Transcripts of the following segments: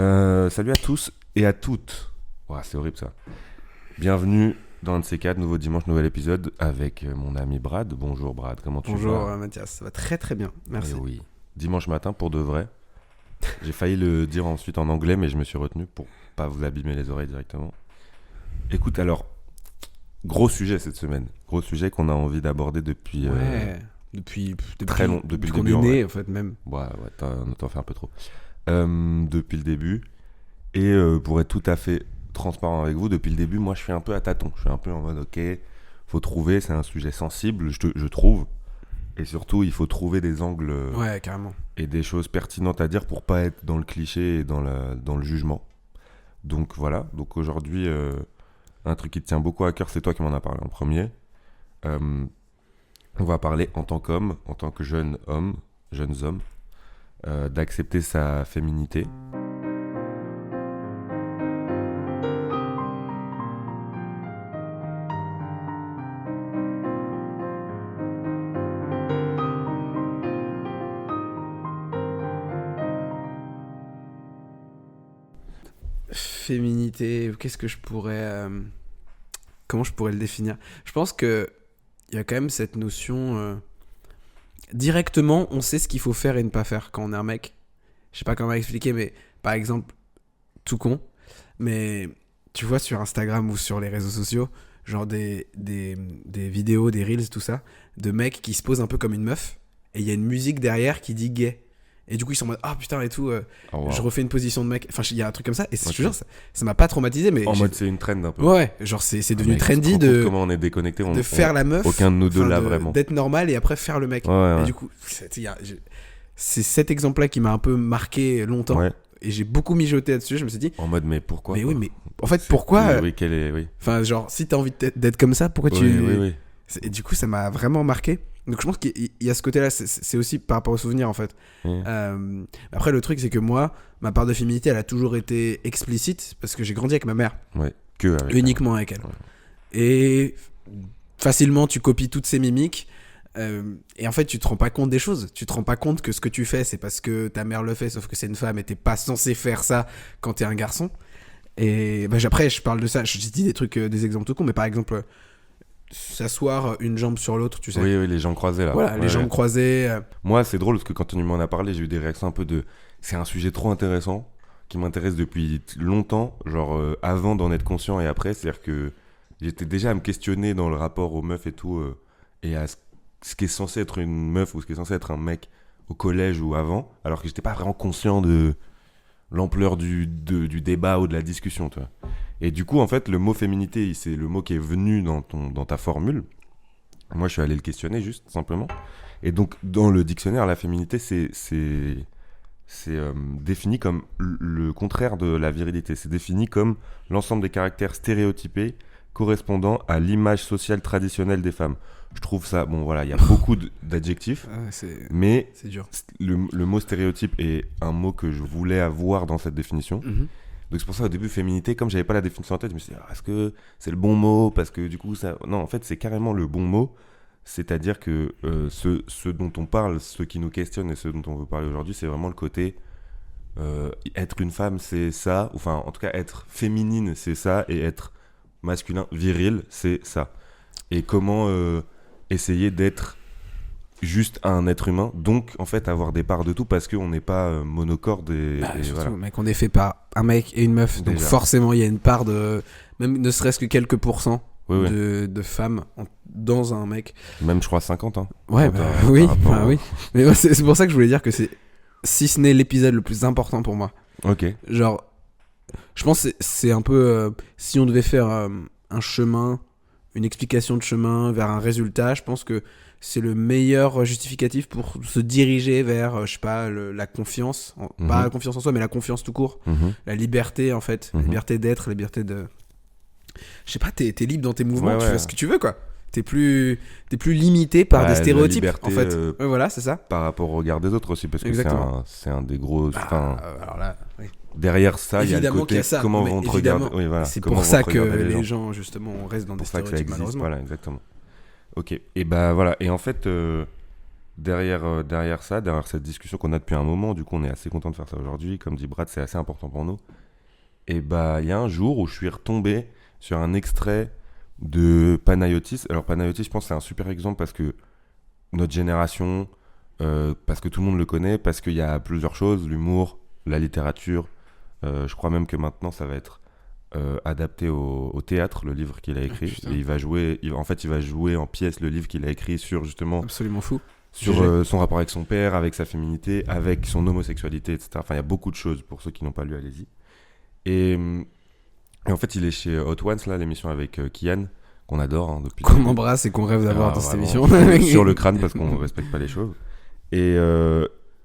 Salut à tous et à toutes. Ouah, c'est horrible ça. Bienvenue dans un de ces quatre, nouveau dimanche, nouvel épisode avec mon ami Brad. Bonjour Brad, comment tu vas? Bonjour Mathias, ça va très très bien, merci. Eh oui, dimanche matin pour de vrai. J'ai failli le dire ensuite en anglais, mais je me suis retenu pour pas vous abîmer les oreilles directement. Écoute, alors, gros sujet cette semaine. Gros sujet qu'on a envie d'aborder depuis... Depuis très long, depuis le qu'on début, est en né vrai. en fait même. Ouais, t'en fais un peu trop. Depuis le début. Et pour être tout à fait transparent avec vous, depuis le début, moi je suis un peu à tâtons. Je suis un peu en mode ok, faut trouver, c'est un sujet sensible, je trouve. Et surtout, il faut trouver des angles Ouais, carrément. et des choses pertinentes à dire pour pas être dans le cliché et dans le jugement. Donc voilà, donc aujourd'hui, un truc qui te tient beaucoup à cœur, c'est toi qui m'en as parlé en premier. On va parler en tant qu'homme, en tant que jeunes hommes, d'accepter sa féminité. Féminité, qu'est-ce que je pourrais comment je pourrais le définir? Je pense que il y a quand même cette notion directement, on sait ce qu'il faut faire et ne pas faire quand on est un mec. Je sais pas comment expliquer, mais par exemple, tout con, mais tu vois sur Instagram ou sur les réseaux sociaux, genre des vidéos, des reels, tout ça, de mecs qui se posent un peu comme une meuf, et il y a une musique derrière qui dit gay. Et du coup, ils sont en mode ah putain et tout, Oh, wow. je refais une position de mec. Enfin, il y a un truc comme ça, et je Ok. te jure, ça m'a pas traumatisé, mais. En mode c'est une trend un peu. Ouais, genre c'est devenu Mec, tu te trendy rends compte de comment on est déconnecté, faire la meuf. aucun de nous deux enfin, là de- vraiment. D'être normal et après faire le mec. Ouais. Et du coup, c'est cet exemple-là qui m'a un peu marqué longtemps. Ouais. Et j'ai beaucoup mijoté là-dessus. Je me suis dit, En mode mais pourquoi mais quoi. oui, mais en fait, pourquoi Oui, quel est oui. Enfin, genre, si t'as envie d'être comme ça, pourquoi tu. Oui. Et du coup, ça m'a vraiment marqué. Donc, je pense qu'il y a ce côté-là. C'est aussi par rapport aux souvenirs, en fait. Oui. Après, le truc, c'est que moi, ma part de féminité, elle a toujours été explicite parce que j'ai grandi avec ma mère. Ouais. Que avec Uniquement avec elle. Ouais. Et facilement, tu copies toutes ces mimiques. Et en fait, tu te rends pas compte des choses. Tu te rends pas compte que ce que tu fais, c'est parce que ta mère le fait, sauf que c'est une femme et t'es pas censé faire ça quand t'es un garçon. Et bah, après, je parle de ça. Je dis des trucs, des exemples tout con, mais par exemple, s'asseoir une jambe sur l'autre, tu sais. Oui, les jambes croisées là. Voilà, les jambes croisées. Moi, c'est drôle parce que quand tu m'en as parlé, j'ai eu des réactions un peu de c'est un sujet trop intéressant qui m'intéresse depuis longtemps, genre avant d'en être conscient et après, c'est-à-dire que j'étais déjà à me questionner dans le rapport aux meufs et tout et à ce qui est censé être une meuf ou ce qui est censé être un mec au collège ou avant, alors que j'étais pas vraiment conscient de l'ampleur du débat ou de la discussion, tu vois. Et du coup, en fait, le mot féminité, c'est le mot qui est venu dans ta formule. Moi, je suis allé le questionner juste, simplement. Et donc, dans le dictionnaire, la féminité, c'est défini comme le contraire de la virilité. C'est défini comme l'ensemble des caractères stéréotypés correspondant à l'image sociale traditionnelle des femmes. Je trouve ça... Bon, voilà, il y a beaucoup d'adjectifs, mais C'est dur. le mot stéréotype est un mot que je voulais avoir dans cette définition. Mhm. Donc c'est pour ça au début féminité, comme j'avais pas la définition en tête, je me suis dit est-ce que c'est le bon mot parce que du coup ça non en fait c'est carrément le bon mot, c'est-à-dire que ce dont on parle, ce qui nous questionne et ce dont on veut parler aujourd'hui, c'est vraiment le côté être une femme c'est ça, enfin en tout cas être féminine c'est ça et être masculin viril c'est ça. Et comment essayer d'être juste un être humain, donc en fait avoir des parts de tout parce qu'on n'est pas monocorde et Surtout, voilà. mec, on est fait par un mec et une meuf, donc Déjà. forcément il y a une part de, même ne serait-ce que quelques pourcents Oui. de femmes dans un mec. Même je crois 50 hein. Ouais, Par oui, rapport bah, oui. Mais moi, c'est pour ça que je voulais dire que c'est, si ce n'est l'épisode le plus important pour moi. Ok. Genre, je pense que c'est un peu, si on devait faire un chemin, une explication de chemin vers un résultat, je pense que c'est le meilleur justificatif pour se diriger vers, je sais pas, la confiance, pas la confiance en soi, mais la confiance tout court, la liberté en fait, la liberté d'être, la liberté de... Je sais pas, t'es libre dans tes mouvements, tu fais ce que tu veux quoi. T'es plus limité par des stéréotypes liberté, en fait. Ouais, voilà, c'est ça. Par rapport au regard des autres aussi, parce que Exactement. c'est un des gros... Alors là, oui. Derrière ça, il y a le Évidemment côté qu'il y a ça, comment mais vont te évidemment, regarder. Oui, voilà. c'est Comment pour vont ça te que regarder les gens justement restent dans des pour ça que ça stéréotypes existe, malheureusement. voilà, exactement. Ok, et bah voilà, et en fait, derrière cette discussion qu'on a depuis un moment, du coup, on est assez content de faire ça aujourd'hui. Comme dit Brad, c'est assez important pour nous. Et bah, il y a un jour où je suis retombé sur un extrait de Panayotis. Alors, Panayotis, je pense que c'est un super exemple parce que notre génération, parce que tout le monde le connaît, parce qu'il y a plusieurs choses, l'humour, la littérature. Je crois même que maintenant, ça va être adapté au théâtre, le livre qu'il a écrit. putain. Et il va jouer en pièces le livre qu'il a écrit sur justement Absolument fou. sur son rapport avec son père, avec sa féminité, avec son homosexualité, etc. Enfin, il y a beaucoup de choses pour ceux qui n'ont pas lu, allez-y. Et en fait, il est chez Hot Ones, là, l'émission avec Kian, qu'on adore hein, depuis. Qu'on embrasse et qu'on rêve d'avoir dans cette émission. Sur le crâne parce qu'on ne respecte pas les choses.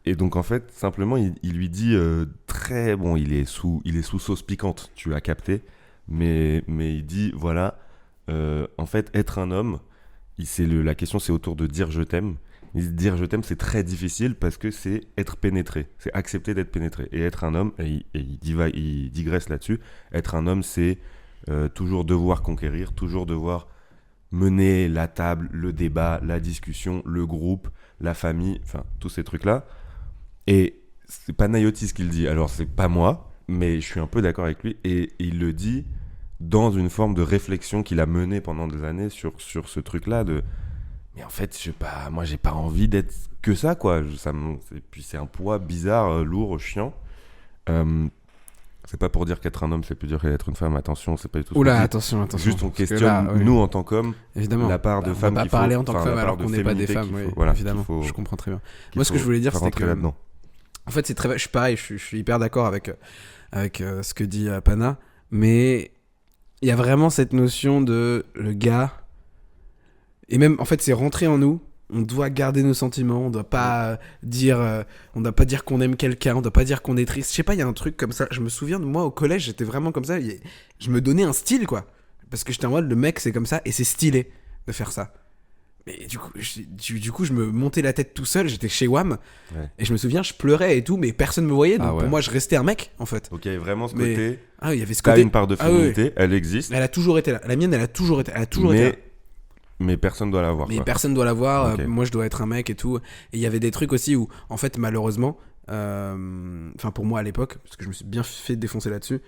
Et donc, en fait, simplement, il lui dit très bon, il est sous sauce piquante, tu as capté, mais il dit voilà, en fait, être un homme, la question c'est autour de dire je t'aime. Dire je t'aime, c'est très difficile parce que c'est être pénétré, c'est accepter d'être pénétré. Et être un homme, et il digresse là-dessus, être un homme, c'est toujours devoir conquérir, toujours devoir mener la table, le débat, la discussion, le groupe, la famille, enfin, tous ces trucs-là. Et c'est Panayotis qui le dit, alors c'est pas moi, mais je suis un peu d'accord avec lui, et il le dit dans une forme de réflexion qu'il a menée pendant des années sur ce truc-là de... Mais en fait, je sais pas, moi j'ai pas envie d'être que ça, quoi. Et puis c'est un poids bizarre, lourd, chiant. C'est pas pour dire qu'être un homme c'est plus dur qu'être une femme, attention, c'est pas du tout. Oula, attention. Juste on questionne, là, oui. nous en tant qu'hommes, Évidemment. la part de femmes on va qu'il pas parler faut, en tant que enfin, femme la alors part qu'on de n'est pas des féminité femmes, qu'il oui, faut- voilà, évidemment. qu'il faut- Je comprends très bien. qu'il Moi, ce que faut je voulais dire, faire c'était rentrer que... là-dedans. En fait, c'est très... je suis pareil, je suis hyper d'accord avec ce que dit Pana, mais il y a vraiment cette notion de le gars, et même en fait c'est rentré en nous, on doit garder nos sentiments, on doit pas dire qu'on aime quelqu'un, on doit pas dire qu'on est triste, je sais pas, il y a un truc comme ça, je me souviens de moi au collège, j'étais vraiment comme ça, je me donnais un style quoi, parce que j'étais en mode le mec c'est comme ça, et c'est stylé de faire ça. Mais du coup, je me montais la tête tout seul, j'étais chez WAM, Ouais. et je me souviens, je pleurais et tout, mais personne me voyait, donc Ah ouais. pour moi, je restais un mec, en fait. Donc il y avait vraiment ce Mais- côté, Ah oui, il y avait ce t'as côté... une part de Ah oui, féminité, elle existe, Elle a toujours été là. La mienne, elle a toujours été là. mais personne doit l'avoir. Mais quoi. personne doit l'avoir, Ok. moi, je dois être un mec et tout. Et il y avait des trucs aussi où, en fait, malheureusement, enfin, pour moi à l'époque, parce que je me suis bien fait défoncer là-dessus,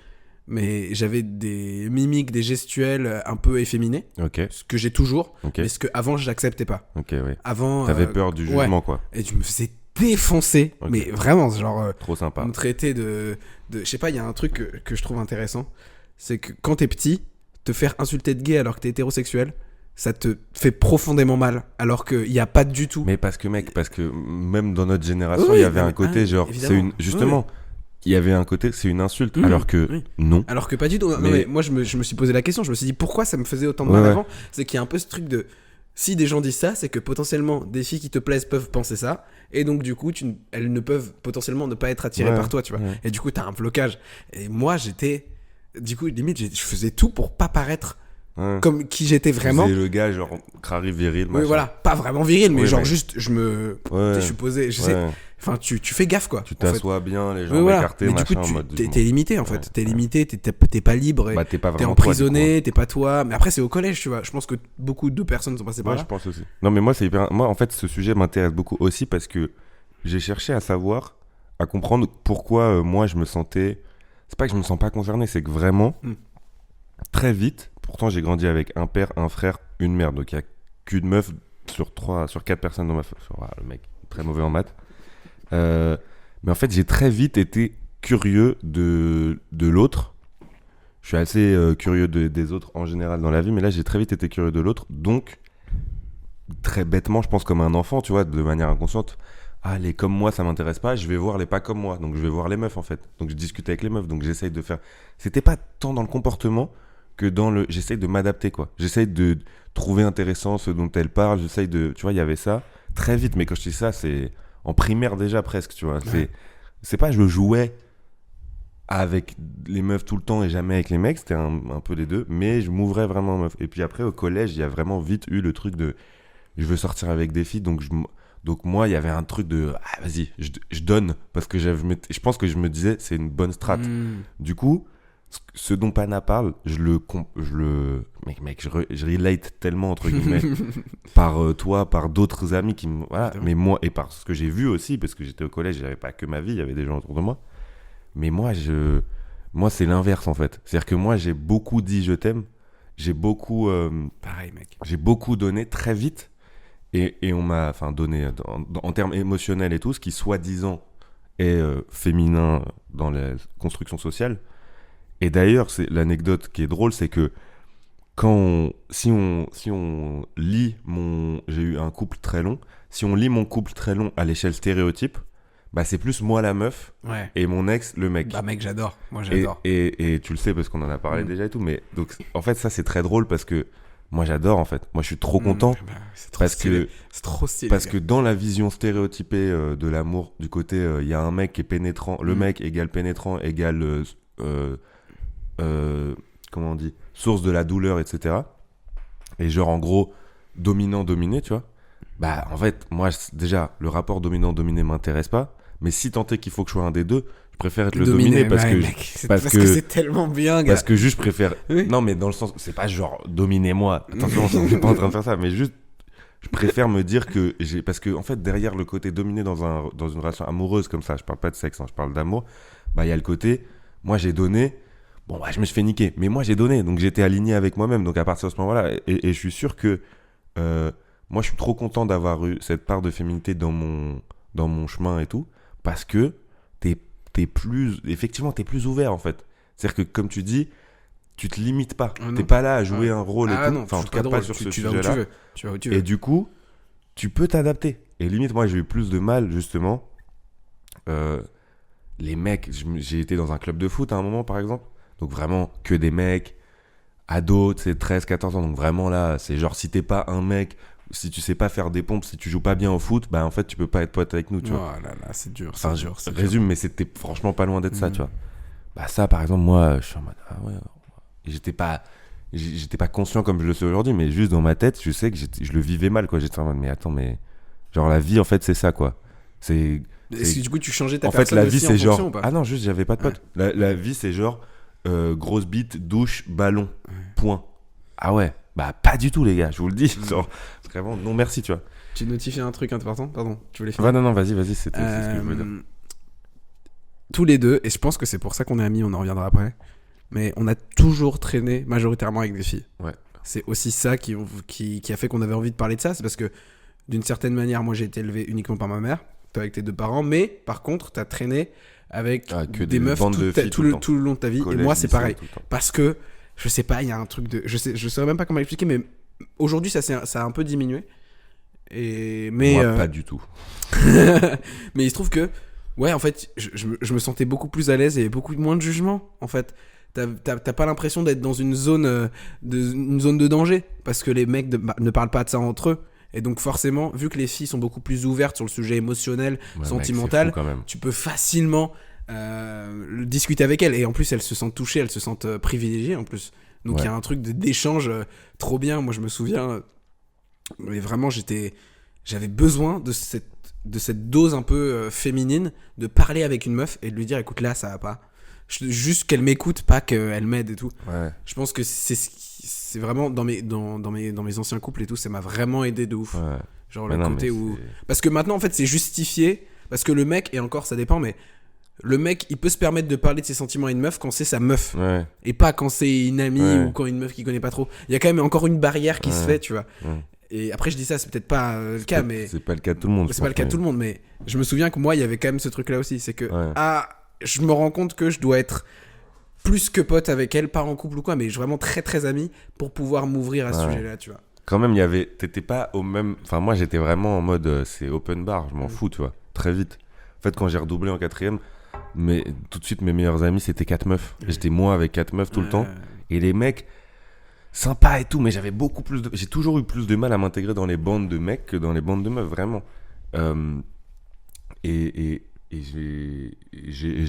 mais j'avais des mimiques, des gestuels un peu efféminés, Ok, ce que j'ai toujours, ok, mais ce que avant je n'acceptais pas. ok, ouais. Avant, T'avais peur du ouais. jugement, quoi. Et je me faisais défoncer, Ok. mais vraiment, genre, Trop sympa. me traiter je sais pas, il y a un truc que je trouve intéressant, c'est que quand t'es petit, te faire insulter de gay alors que t'es hétérosexuel, ça te fait profondément mal, alors qu'il n'y a pas du tout. Mais parce que même dans notre génération, Oui, il y avait mais- un côté genre, évidemment. justement, il y avait un côté, c'est une insulte, Mmh, alors que oui. non. Alors que pas du tout. Non, Mais- mais moi, je me suis posé la question, je me suis dit pourquoi ça me faisait autant de Ouais, mal ouais. avant. C'est qu'il y a un peu ce truc de. Si des gens disent ça, c'est que potentiellement des filles qui te plaisent peuvent penser ça, et donc du coup, elles ne peuvent potentiellement ne pas être attirées Ouais, par toi, tu vois. ouais. Et du coup, t'as un blocage. Et moi, du coup, limite, je faisais tout pour pas paraître Hein. comme qui j'étais vraiment. C'est le gars, genre, crari viril, Oui, machin. voilà, pas vraiment viril, mais Oui, genre mais- juste, je me. Ouais, Je suis posé, je sais. ouais. Enfin, tu fais gaffe, quoi. Tu en fait. t'assois bien, les Oui, jambes voilà. écartées, Mais du machin, coup, en mode... t'es limité, en fait. Ouais, T'es ouais. limité, t'es pas libre. Bah, t'es pas T'es vraiment toi, emprisonné, t'es pas toi. Mais après, c'est au collège, tu vois. Je pense que beaucoup de personnes sont passées du coup. par Ouais, je là. pense aussi. Non, mais moi, moi, en fait, ce sujet m'intéresse beaucoup aussi parce que j'ai cherché à savoir, à comprendre pourquoi moi, je me sentais... C'est pas que je me sens pas concerné, c'est que vraiment, très vite, pourtant, j'ai grandi avec un père, un frère, une mère. Donc, il y a qu'une meuf sur 4 personnes dans ma famille. Le mec, très mauvais en maths. Mais en fait, j'ai très vite été curieux de l'autre. Je suis assez curieux des autres en général dans la vie, mais là, j'ai très vite été curieux de l'autre. Donc, très bêtement, je pense comme un enfant, tu vois, de manière inconsciente. Ah, les comme moi, ça m'intéresse pas, je vais voir les pas comme moi. Donc, je vais voir les meufs, en fait. Donc, je discute avec les meufs. Donc, j'essaye de faire... C'était pas tant dans le comportement que dans le... J'essaye de m'adapter, quoi. J'essaye de trouver intéressant ce dont elle parle. J'essaye de... Tu vois, il y avait ça très vite. Mais quand je dis ça, c'est en primaire déjà, presque, tu vois. C'est pas je jouais avec les meufs tout le temps et jamais avec les mecs. C'était un peu les deux. Mais je m'ouvrais vraiment aux meufs. Et puis après, au collège, il y a vraiment vite eu le truc de... Je veux sortir avec des filles, donc moi, il y avait un truc de ah, vas-y, je donne parce que je pense que je me disais c'est une bonne strat. Du coup, ce dont Pana parle, je relate tellement, entre guillemets, par toi, par d'autres amis qui me. Voilà, mais moi, et par ce que j'ai vu aussi, parce que j'étais au collège, j'avais pas que ma vie, il y avait des gens autour de moi. Mais moi, c'est l'inverse, en fait. C'est-à-dire que moi, j'ai beaucoup dit je t'aime, j'ai beaucoup. Pareil, mec. J'ai beaucoup donné très vite, et on m'a donné, en termes émotionnels et tout, ce qui, soi-disant, est féminin dans la construction sociale. Et d'ailleurs, c'est l'anecdote qui est drôle, c'est que si on lit j'ai eu un couple très long, si on lit mon couple très long à l'échelle stéréotype, bah c'est plus moi la meuf et mon ex le mec. Bah mec, j'adore. Moi j'adore. Et tu le sais parce qu'on en a parlé déjà et tout, mais donc en fait ça c'est très drôle parce que moi j'adore en fait. Moi je suis trop content c'est trop stylé. C'est trop stylé. Parce que dans la vision stéréotypée de l'amour, du côté il y a un mec qui est pénétrant, le mec égale pénétrant égale comment on dit, source de la douleur, etc. Et genre en gros dominant-dominé, tu vois. Bah en fait moi déjà le rapport dominant-dominé m'intéresse pas, mais si tant est qu'il faut que je sois un des deux, je préfère être le dominé parce que c'est tellement bien, gars. Parce que juste je préfère non mais dans le sens c'est pas genre dominez-moi, attention je suis pas en train de faire ça, mais juste je préfère me dire que parce que en fait derrière le côté dominé dans une relation amoureuse comme ça, je parle pas de sexe, je parle d'amour, bah il y a le côté moi j'ai donné. Bon, bah, je me suis fait niquer. Mais moi, j'ai donné. Donc, j'étais aligné avec moi-même. Donc, à partir de ce moment-là, et je suis sûr que moi, je suis trop content d'avoir eu cette part de féminité dans mon chemin et tout. Parce que effectivement, t'es plus ouvert, en fait. C'est-à-dire que, comme tu dis, tu te limites pas. T'es pas là à jouer un rôle et tout. Non, enfin, en tout cas, pas sur ce sujet-là. Tu vas où tu veux. Et du coup, tu peux t'adapter. Et limite, moi, j'ai eu plus de mal, justement. Les mecs, j'ai été dans un club de foot à un moment, par exemple. Donc vraiment que des mecs, ados, tu sais, 13, 14 ans. Donc vraiment là, c'est genre si t'es pas un mec, si tu sais pas faire des pompes, si tu joues pas bien au foot, bah en fait tu peux pas être pote avec nous, tu vois. Oh là là, c'est dur, Résume, mais c'était franchement pas loin d'être ça, tu vois. Bah ça par exemple, moi, je suis en mode, ah ouais. J'étais pas conscient comme je le sais aujourd'hui, mais juste dans ma tête, je sais que je le vivais mal, quoi. J'étais en mode, mais attends, mais genre la vie en fait c'est ça, quoi. Est-ce que du coup tu changeais ta personne personne en fait, la vie c'est genre. ou pas Ah non, juste j'avais pas de pote. La vie c'est genre. Grosse bite, douche, ballon, point. Ah ouais, bah pas du tout les gars, je vous le dis. Genre, vraiment, non merci, tu vois. Tu notifiais un truc important, pardon, tu voulais finir. Non, vas-y, c'était ce que je voulais dire. Tous les deux, et je pense que c'est pour ça qu'on est amis, on en reviendra après, mais on a toujours traîné majoritairement avec des filles. Ouais. C'est aussi ça qui a fait qu'on avait envie de parler de ça, c'est parce que d'une certaine manière, moi j'ai été élevé uniquement par ma mère, toi avec tes deux parents, mais par contre, t'as traîné avec des meufs tout le long de ta vie. Collège, et moi c'est pareil parce que je sais pas, il y a un truc de je saurais même pas comment l'expliquer, mais aujourd'hui ça a un peu diminué mais moi pas du tout. Mais il se trouve que ouais en fait je me sentais beaucoup plus à l'aise et beaucoup moins de jugement en fait. T'as pas l'impression d'être dans une zone de danger parce que les mecs ne parlent pas de ça entre eux. Et donc forcément, vu que les filles sont beaucoup plus ouvertes sur le sujet émotionnel, sentimental, tu peux facilement discuter avec elles. Et en plus, elles se sentent touchées, elles se sentent privilégiées en plus. Donc il y a un truc d'échange trop bien. Moi, je me souviens, mais vraiment, j'avais besoin de cette dose un peu féminine, de parler avec une meuf et de lui dire, écoute, là, ça va pas. Juste qu'elle m'écoute, pas qu'elle m'aide et tout. Ouais. Je pense que c'est vraiment dans mes anciens couples et tout, ça m'a vraiment aidé de ouf. Ouais. Genre le côté où parce que maintenant en fait c'est justifié parce que le mec, et encore ça dépend, mais le mec il peut se permettre de parler de ses sentiments à une meuf quand c'est sa meuf et pas quand c'est une amie ou quand une meuf qu'il connaît pas trop. Il y a quand même encore une barrière qui se fait, tu vois. Et après je dis ça, c'est peut-être pas le cas, mais c'est pas le cas de tout le monde. C'est pas le cas de tout le monde, mais je me souviens que moi il y avait quand même ce truc là aussi, c'est que je me rends compte que je dois être plus que pote avec elle, pas en couple ou quoi, mais vraiment très très ami pour pouvoir m'ouvrir à ce sujet-là, tu vois. Quand même, t'étais pas au même. Enfin, moi j'étais vraiment en mode c'est open bar, je m'en fous, tu vois, très vite. En fait, quand j'ai redoublé en 4ème, tout de suite mes meilleurs amis c'était 4 meufs. J'étais moi avec 4 meufs tout le temps. Et les mecs, sympas et tout, mais j'ai toujours eu plus de mal à m'intégrer dans les bandes de mecs que dans les bandes de meufs, vraiment. Et j'ai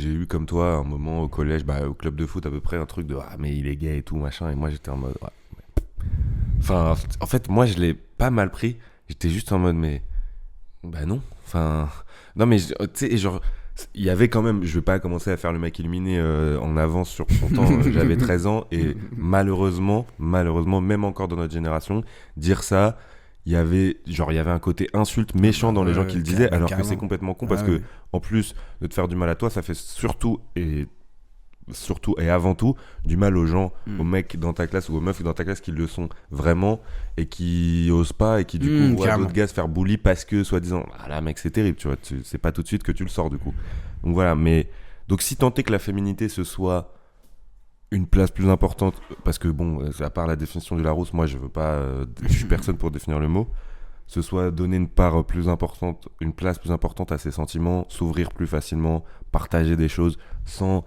eu comme toi un moment au collège, au club de foot à peu près, un truc de mais il est gay et tout machin, et moi j'étais en mode enfin en fait moi je l'ai pas mal pris, j'étais juste en mode mais non, enfin non mais tu sais genre il y avait quand même, je vais pas commencer à faire le mec illuminé en avance sur son temps, j'avais 13 ans et malheureusement, même encore dans notre génération, dire ça, il y avait un côté insulte méchant dans les gens qui le disaient, alors que c'est complètement con parce que en plus de te faire du mal à toi, ça fait surtout et avant tout du mal aux gens, aux mecs dans ta classe ou aux meufs dans ta classe qui le sont vraiment et qui osent pas et qui du coup voient d'autres gars se faire bully parce que soi-disant ah là mec c'est terrible, tu vois, c'est pas tout de suite que tu le sors du coup. Donc voilà, mais donc si tant est que la féminité ce soit une place plus importante, parce que bon, à part la définition du Larousse, moi je veux pas, je suis personne pour définir le mot, ce soit donner une place plus importante à ses sentiments, s'ouvrir plus facilement, partager des choses sans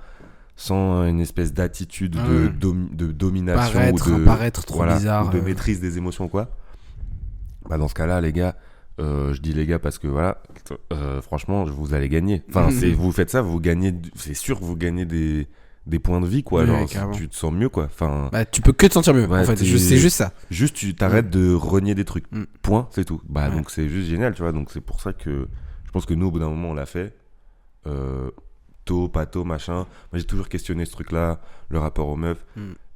une espèce d'attitude de domination paraître trop bizarre, ou de maîtrise des émotions quoi. Bah dans ce cas-là les gars, je dis les gars parce que voilà, franchement vous allez gagner. Enfin vous faites ça, vous gagnez, c'est sûr vous gagnez des points de vie quoi, genre tu te sens mieux quoi. Enfin bah tu peux que te sentir mieux en fait, c'est juste ça. Juste tu t'arrêtes de renier des trucs. Point, c'est tout. Bah donc c'est juste génial, tu vois. Donc c'est pour ça que je pense que nous au bout d'un moment on l'a fait. Tôt, pas tôt, machin. Moi j'ai toujours questionné ce truc-là, le rapport aux meufs.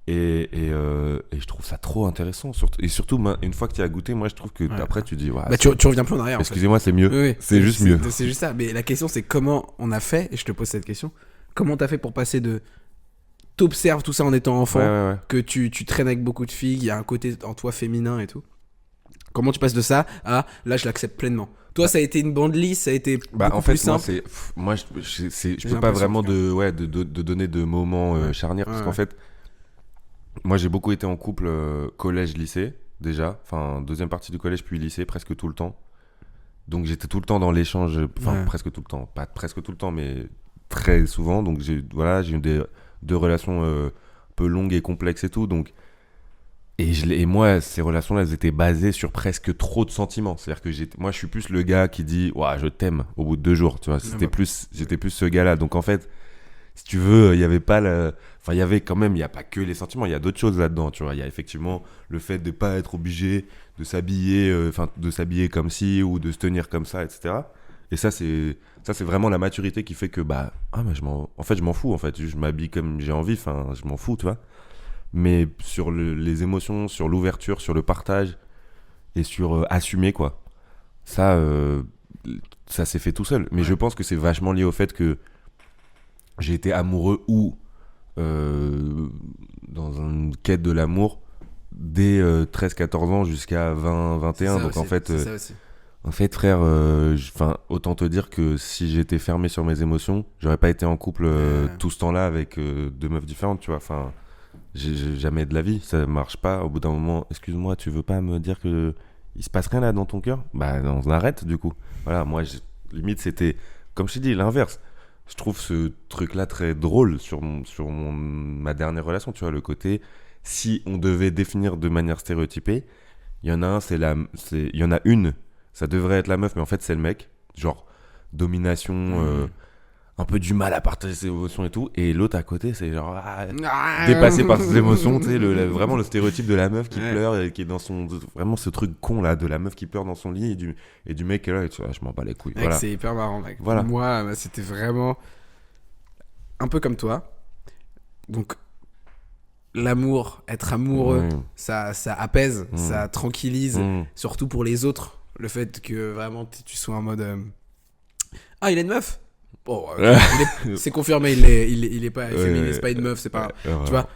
Et je trouve ça trop intéressant. Surtout, une fois que tu as goûté, moi je trouve que après tu dis. Ouais, bah, tu reviens plus en arrière. Excusez-moi, c'est mieux. Oui, c'est juste mieux. C'est juste ça. Mais la question c'est comment on a fait, et je te pose cette question. Comment t'as fait pour passer de. T'observes tout ça en étant enfant, que tu traînes avec beaucoup de filles, il y a un côté en toi féminin et tout. Comment tu passes de ça à là je l'accepte pleinement? Toi, ça a été une bande lisse, ça a été beaucoup plus simple. Moi, je peux pas vraiment de donner de moments charnières parce qu'en fait, moi, j'ai beaucoup été en couple collège-lycée déjà, enfin deuxième partie du collège puis lycée, presque tout le temps. Donc j'étais tout le temps dans l'échange, presque tout le temps, pas presque tout le temps, mais très souvent. Donc j'ai eu deux relations un peu longues et complexes et tout. Donc Et moi, ces relations-là, elles étaient basées sur presque trop de sentiments. C'est-à-dire que moi, je suis plus le gars qui dit « Ouah, je t'aime » au bout de 2 jours. Tu vois, j'étais plus ce gars-là. Donc en fait, si tu veux, il y avait pas Enfin, il y avait quand même, il n'y a pas que les sentiments, il y a d'autres choses là-dedans. Tu vois, il y a effectivement le fait de ne pas être obligé de s'habiller, de s'habiller comme ci ou de se tenir comme ça, etc. Et ça, c'est vraiment la maturité qui fait que, je m'en fous, en fait. Je m'habille comme j'ai envie, je m'en fous, tu vois. Mais sur les émotions, sur l'ouverture, sur le partage et sur assumer quoi. Ça s'est fait tout seul. Mais je pense que c'est vachement lié au fait que j'ai été amoureux ou dans une quête de l'amour dès 13-14 ans jusqu'à 20-21. Donc en fait frère, autant te dire que si j'étais fermé sur mes émotions, j'aurais pas été en couple tout ce temps-là avec 2 meufs différentes, tu vois. Enfin, j'ai jamais de la vie, ça marche pas. Au bout d'un moment, excuse-moi, tu veux pas me dire que il se passe rien là dans ton cœur? Bah on arrête du coup. Voilà, moi limite c'était, comme je t'ai dit, l'inverse. Je trouve ce truc-là très drôle sur ma dernière relation, tu vois, le côté, si on devait définir de manière stéréotypée, il y en a une, ça devrait être la meuf, mais en fait c'est le mec, genre domination, un peu du mal à partager ses émotions et tout, et l'autre à côté c'est genre dépassé par ses émotions, tu sais, vraiment le stéréotype de la meuf qui pleure et qui est dans son, vraiment ce truc con là de la meuf qui pleure dans son lit et du mec qui est là et tu vois, je m'en bats les couilles. Mec, voilà. C'est hyper marrant mec. Voilà. Moi c'était vraiment un peu comme toi, donc l'amour, être amoureux, ça apaise, ça tranquillise, surtout pour les autres, le fait que vraiment tu sois en mode il a une meuf. Bon, c'est confirmé, il est pas féminin, c'est pas une meuf, c'est pas, tu vois.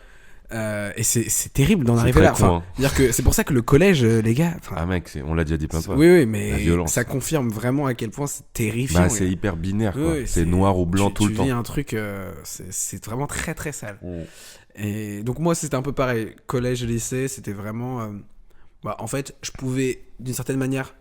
Et c'est terrible d'en arriver là. Enfin, dire que c'est pour ça que le collège, les gars. Mec, on l'a déjà dit plein de fois. Oui, mais ça confirme vraiment à quel point c'est terrifiant. C'est hyper binaire, quoi. C'est noir ou blanc tout le temps. Tu vis un truc, c'est vraiment très très sale. Et donc moi, c'était un peu pareil. Collège, lycée, c'était vraiment. En fait, je pouvais d'une certaine manière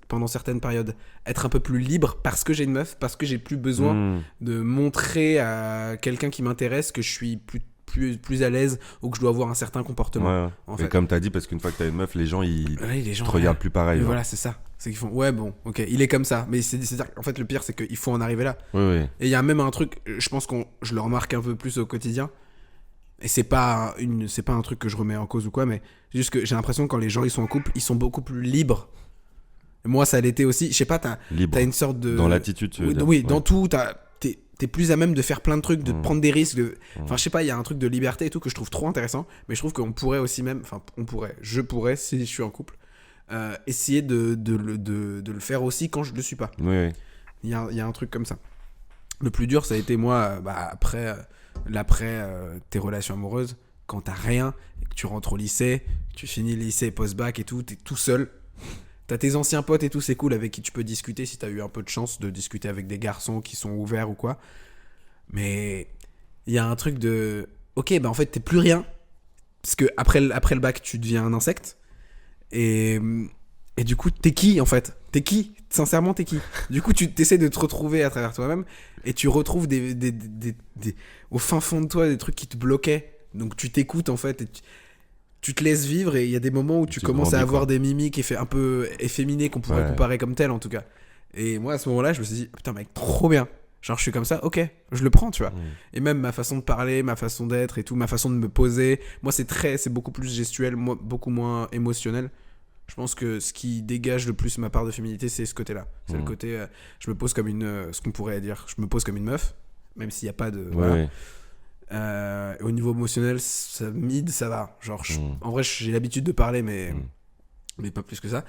pendant certaines périodes être un peu plus libre parce que j'ai une meuf, parce que j'ai plus besoin de montrer à quelqu'un qui m'intéresse que je suis plus à l'aise ou que je dois avoir un certain comportement. En fait. Et comme t'as dit, parce qu'une fois que t'as une meuf, les gens te regardent plus pareil. Voilà, c'est ça. C'est qu'ils font ok, il est comme ça. Mais c'est-à-dire en fait le pire c'est qu'il faut en arriver là. Et il y a même un truc, je pense je le remarque un peu plus au quotidien. Et c'est pas un truc que je remets en cause ou quoi, mais c'est juste que j'ai l'impression que quand les gens ils sont en couple, ils sont beaucoup plus libres. Et moi ça l'était aussi, je sais pas, t'as une sorte de... Dans l'attitude, tu veux dire. Oui, dans tout, t'es plus à même de faire plein de trucs, de prendre des risques. Enfin, Mmh. je sais pas, il y a un truc de liberté et tout que je trouve trop intéressant. Mais je trouve qu'on pourrait aussi même, enfin, je pourrais, si je suis en couple, essayer de le faire aussi quand je le suis pas. Oui, oui. Il y a un truc comme ça. Le plus dur, ça a été moi, après tes relations amoureuses, quand t'as rien, et que tu rentres au lycée, tu finis le lycée post-bac et tout, t'es tout seul. T'as tes anciens potes et tout, c'est cool, avec qui tu peux discuter si t'as eu un peu de chance de discuter avec des garçons qui sont ouverts ou quoi. Mais il y a un truc de... Ok, en fait, t'es plus rien. Parce que après le bac, tu deviens un insecte. Et du coup, t'es qui en fait? T'es qui? Sincèrement, t'es qui? Du coup, tu essaies de te retrouver à travers toi-même et tu retrouves au fin fond de toi des trucs qui te bloquaient. Donc tu t'écoutes en fait et tu te laisses vivre et il y a des moments où tu commences à avoir des mimiques un peu efféminées qu'on pourrait comparer comme telles en tout cas. Et moi à ce moment-là, je me suis dit putain mec, trop bien. Genre je suis comme ça, ok, je le prends, tu vois. Et même ma façon de parler, ma façon d'être et tout, ma façon de me poser, moi c'est beaucoup plus gestuel, beaucoup moins émotionnel. Je pense que ce qui dégage le plus ma part de féminité, c'est ce côté-là. C'est le côté, je me pose comme ce qu'on pourrait dire, je me pose comme une meuf, même s'il n'y a pas de... voilà. Au niveau émotionnel, ça va. Genre, en vrai, j'ai l'habitude de parler, mais pas plus que ça.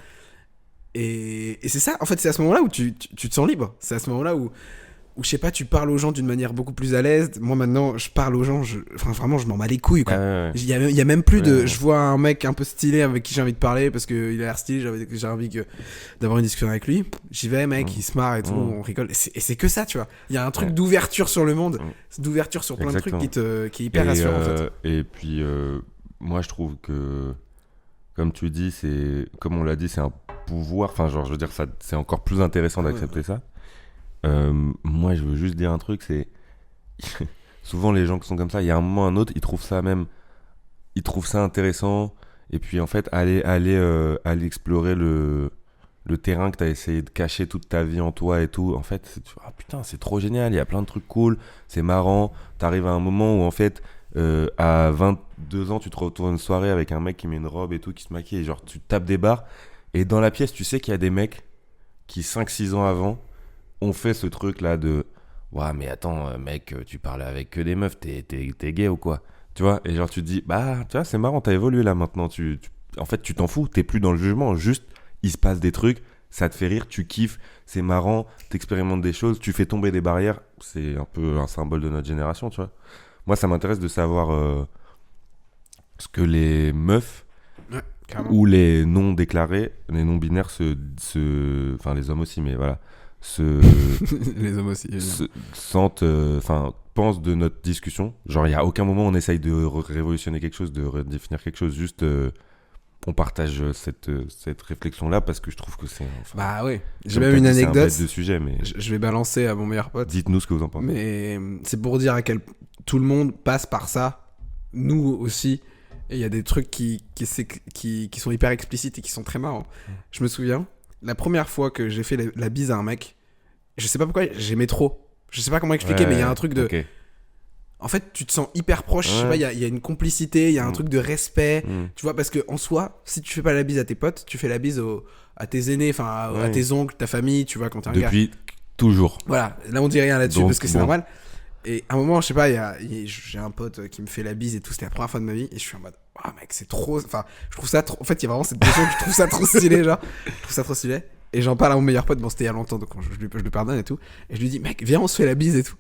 Et c'est ça, en fait, c'est à ce moment-là où tu te sens libre. C'est à ce moment-là où je sais pas, tu parles aux gens d'une manière beaucoup plus à l'aise. Moi, maintenant, je parle aux gens, enfin, vraiment, je m'en bats les couilles, quoi. Il y a même plus de... Je vois un mec un peu stylé avec qui j'ai envie de parler parce qu'il a l'air stylé, j'ai envie d'avoir une discussion avec lui. J'y vais, mec, il se marre et tout, on rigole. Et c'est que ça, tu vois. Il y a un truc d'ouverture sur le monde, d'ouverture sur plein de trucs qui est hyper rassurant, en fait. Et puis, moi, je trouve que, comme tu dis, comme on l'a dit, c'est un pouvoir. Enfin, genre, je veux dire, c'est encore plus intéressant d'accepter ça. Moi je veux juste dire un truc, c'est souvent les gens qui sont comme ça, il y a un moment ou un autre, ils trouvent ça intéressant, et puis en fait aller explorer le terrain que t'as essayé de cacher toute ta vie en toi et tout, en fait putain c'est trop génial, il y a plein de trucs cool, c'est marrant, t'arrives à un moment où en fait à 22 ans tu te retrouves à une soirée avec un mec qui met une robe et tout, qui se maquille, et genre tu tapes des barres, et dans la pièce tu sais qu'il y a des mecs qui 5-6 ans avant on fait ce truc là de ouais mais attends mec, tu parles avec que des meufs, t'es gay ou quoi, tu vois, et genre tu te dis bah tu vois c'est marrant, t'as évolué là maintenant, en fait tu t'en fous, t'es plus dans le jugement, juste il se passe des trucs, ça te fait rire, tu kiffes, c'est marrant, t'expérimentes des choses, tu fais tomber des barrières, c'est un peu un symbole de notre génération, tu vois. Moi ça m'intéresse de savoir ce que les meufs ou les non déclarés, les non binaires enfin les hommes aussi, mais voilà, les hommes aussi sentent, pensent de notre discussion. Genre il y a aucun moment on essaye de révolutionner quelque chose, de redéfinir quelque chose, juste on partage cette réflexion là parce que je trouve que c'est bah oui, j'ai même une anecdote de sujet, mais je vais balancer à mon meilleur pote, dites-nous ce que vous en pensez. Mais c'est pour dire tout le monde passe par ça, nous aussi. Et il y a des trucs qui sont hyper explicites et qui sont très marrants. Je me souviens, la première fois que j'ai fait la bise à un mec, je sais pas pourquoi, j'aimais trop. Je sais pas comment expliquer, mais il y a un truc de... Okay. En fait, tu te sens hyper proche, je sais pas, il y a une complicité, il y a un truc de respect. Tu vois, parce que en soi, si tu fais pas la bise à tes potes, tu fais la bise à tes aînés, enfin à tes oncles, ta famille, tu vois, quand t'es un gars. Depuis toujours. Voilà, là on dit rien là-dessus parce que c'est normal. Et à un moment, je sais pas, j'ai un pote qui me fait la bise et tout, c'était la première fois de ma vie, et je suis en mode, ah mec, c'est trop, enfin, je trouve ça trop, en fait, il y a vraiment cette notion que je trouve ça trop stylé, genre, je trouve ça trop stylé, et j'en parle à mon meilleur pote, bon, c'était il y a longtemps, donc je lui pardonne et tout, et je lui dis, mec, viens, on se fait la bise et tout.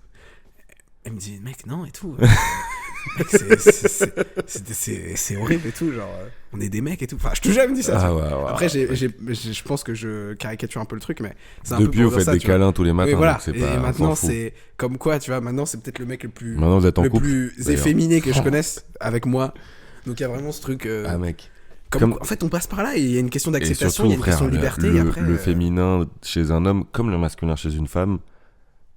Elle me dit, mec, non, et tout. Mec, c'est horrible et tout, genre, on est des mecs et tout. Enfin, je te jure, elle me dit ça. Après, je pense que je caricature un peu le truc, mais c'est un peu depuis, vous faites des câlins tous les matins. Oui, voilà. Donc c'est et maintenant, c'est comme quoi, tu vois, maintenant, c'est peut-être le mec le plus efféminé que je connaisse avec moi. Donc, il y a vraiment ce truc. Ah, mec. En fait, on passe par là et il y a une question d'acceptation, il y a une question de liberté. Le féminin chez un homme, comme le masculin chez une femme,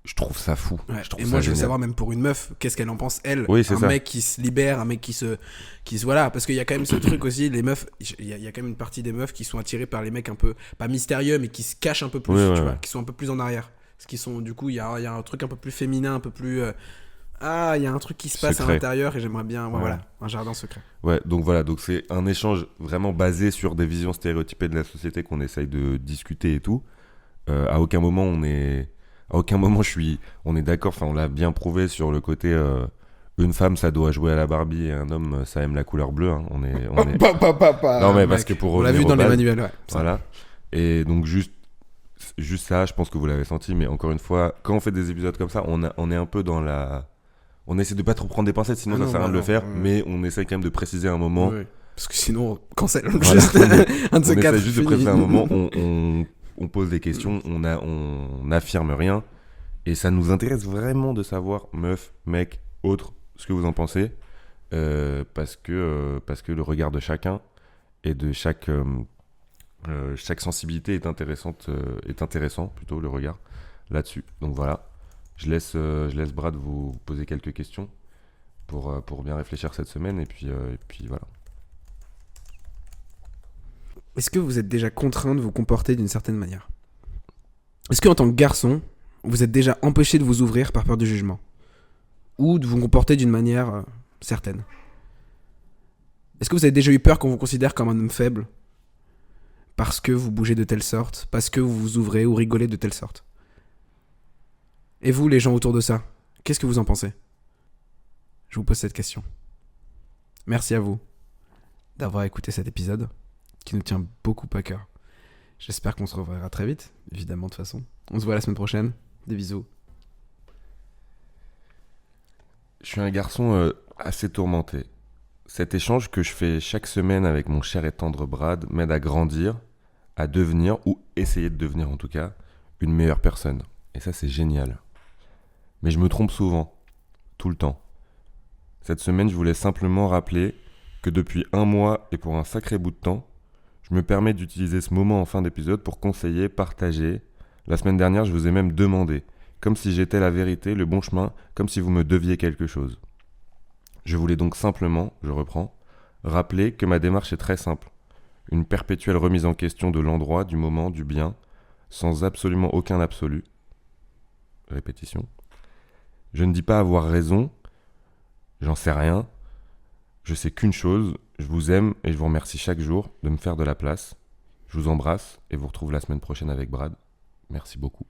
je trouve ça fou. Ouais. Et moi, je veux savoir, même pour une meuf, qu'est-ce qu'elle en pense, elle. Oui, c'est un mec qui se libère, un mec qui se voilà, parce qu'il y a quand même ce truc aussi, les meufs, il y a quand même une partie des meufs qui sont attirées par les mecs un peu, pas mystérieux, mais qui se cachent un peu plus, tu vois, qui sont un peu plus en arrière. Parce qu'ils sont, du coup, il y a un truc un peu plus féminin, un peu plus... il y a un truc qui se passe à l'intérieur et j'aimerais bien, voilà, un jardin secret. Ouais, donc voilà, donc c'est un échange vraiment basé sur des visions stéréotypées de la société qu'on essaye de discuter et tout. À aucun moment on est... À aucun moment on est d'accord, enfin on l'a bien prouvé sur le côté une femme ça doit jouer à la Barbie et un homme ça aime la couleur bleue. Hein. On est... Non mais parce que pour On l'a revenir vu aux dans les bases, manuels, ouais. Ça. voilà. Et donc juste ça, je pense que vous l'avez senti, mais encore une fois, quand on fait des épisodes comme ça, on est un peu dans la... On essaie de pas trop prendre des pincettes, sinon ça sert à rien de le faire, mais on essaie quand même de préciser un moment. Ouais. Parce que sinon, cancel. Voilà. Juste un de On ces quatre. essaie juste de fini. préciser un moment, on pose des questions, on n'affirme rien, et ça nous intéresse vraiment de savoir, meuf, mec, autre, ce que vous en pensez, parce que le regard de chacun et de chaque sensibilité est intéressant plutôt le regard là-dessus. Donc voilà, je laisse Brad vous poser quelques questions pour bien réfléchir cette semaine et puis voilà. Est-ce que vous êtes déjà contraint de vous comporter d'une certaine manière? Est-ce qu'en tant que garçon, vous êtes déjà empêché de vous ouvrir par peur du jugement? Ou de vous comporter d'une manière certaine? Est-ce que vous avez déjà eu peur qu'on vous considère comme un homme faible parce que vous bougez de telle sorte, parce que vous vous ouvrez ou rigolez de telle sorte? Et vous, les gens autour de ça, qu'est-ce que vous en pensez? Je vous pose cette question. Merci à vous d'avoir écouté cet épisode qui nous tient beaucoup à cœur. J'espère qu'on se reverra très vite, évidemment, de toute façon. On se voit la semaine prochaine. Des bisous. Je suis un garçon assez tourmenté. Cet échange que je fais chaque semaine avec mon cher et tendre Brad m'aide à grandir, à devenir, ou essayer de devenir en tout cas, une meilleure personne. Et ça, c'est génial. Mais je me trompe souvent, tout le temps. Cette semaine, je voulais simplement rappeler que depuis 1 mois et pour un sacré bout de temps, je me permets d'utiliser ce moment en fin d'épisode pour conseiller, partager. La semaine dernière, je vous ai même demandé, comme si j'étais la vérité, le bon chemin, comme si vous me deviez quelque chose. Je voulais donc simplement, je reprends, rappeler que ma démarche est très simple. Une perpétuelle remise en question de l'endroit, du moment, du bien, sans absolument aucun absolu. Répétition. Je ne dis pas avoir raison, j'en sais rien. Je sais qu'une chose, je vous aime et je vous remercie chaque jour de me faire de la place. Je vous embrasse et vous retrouve la semaine prochaine avec Brad. Merci beaucoup.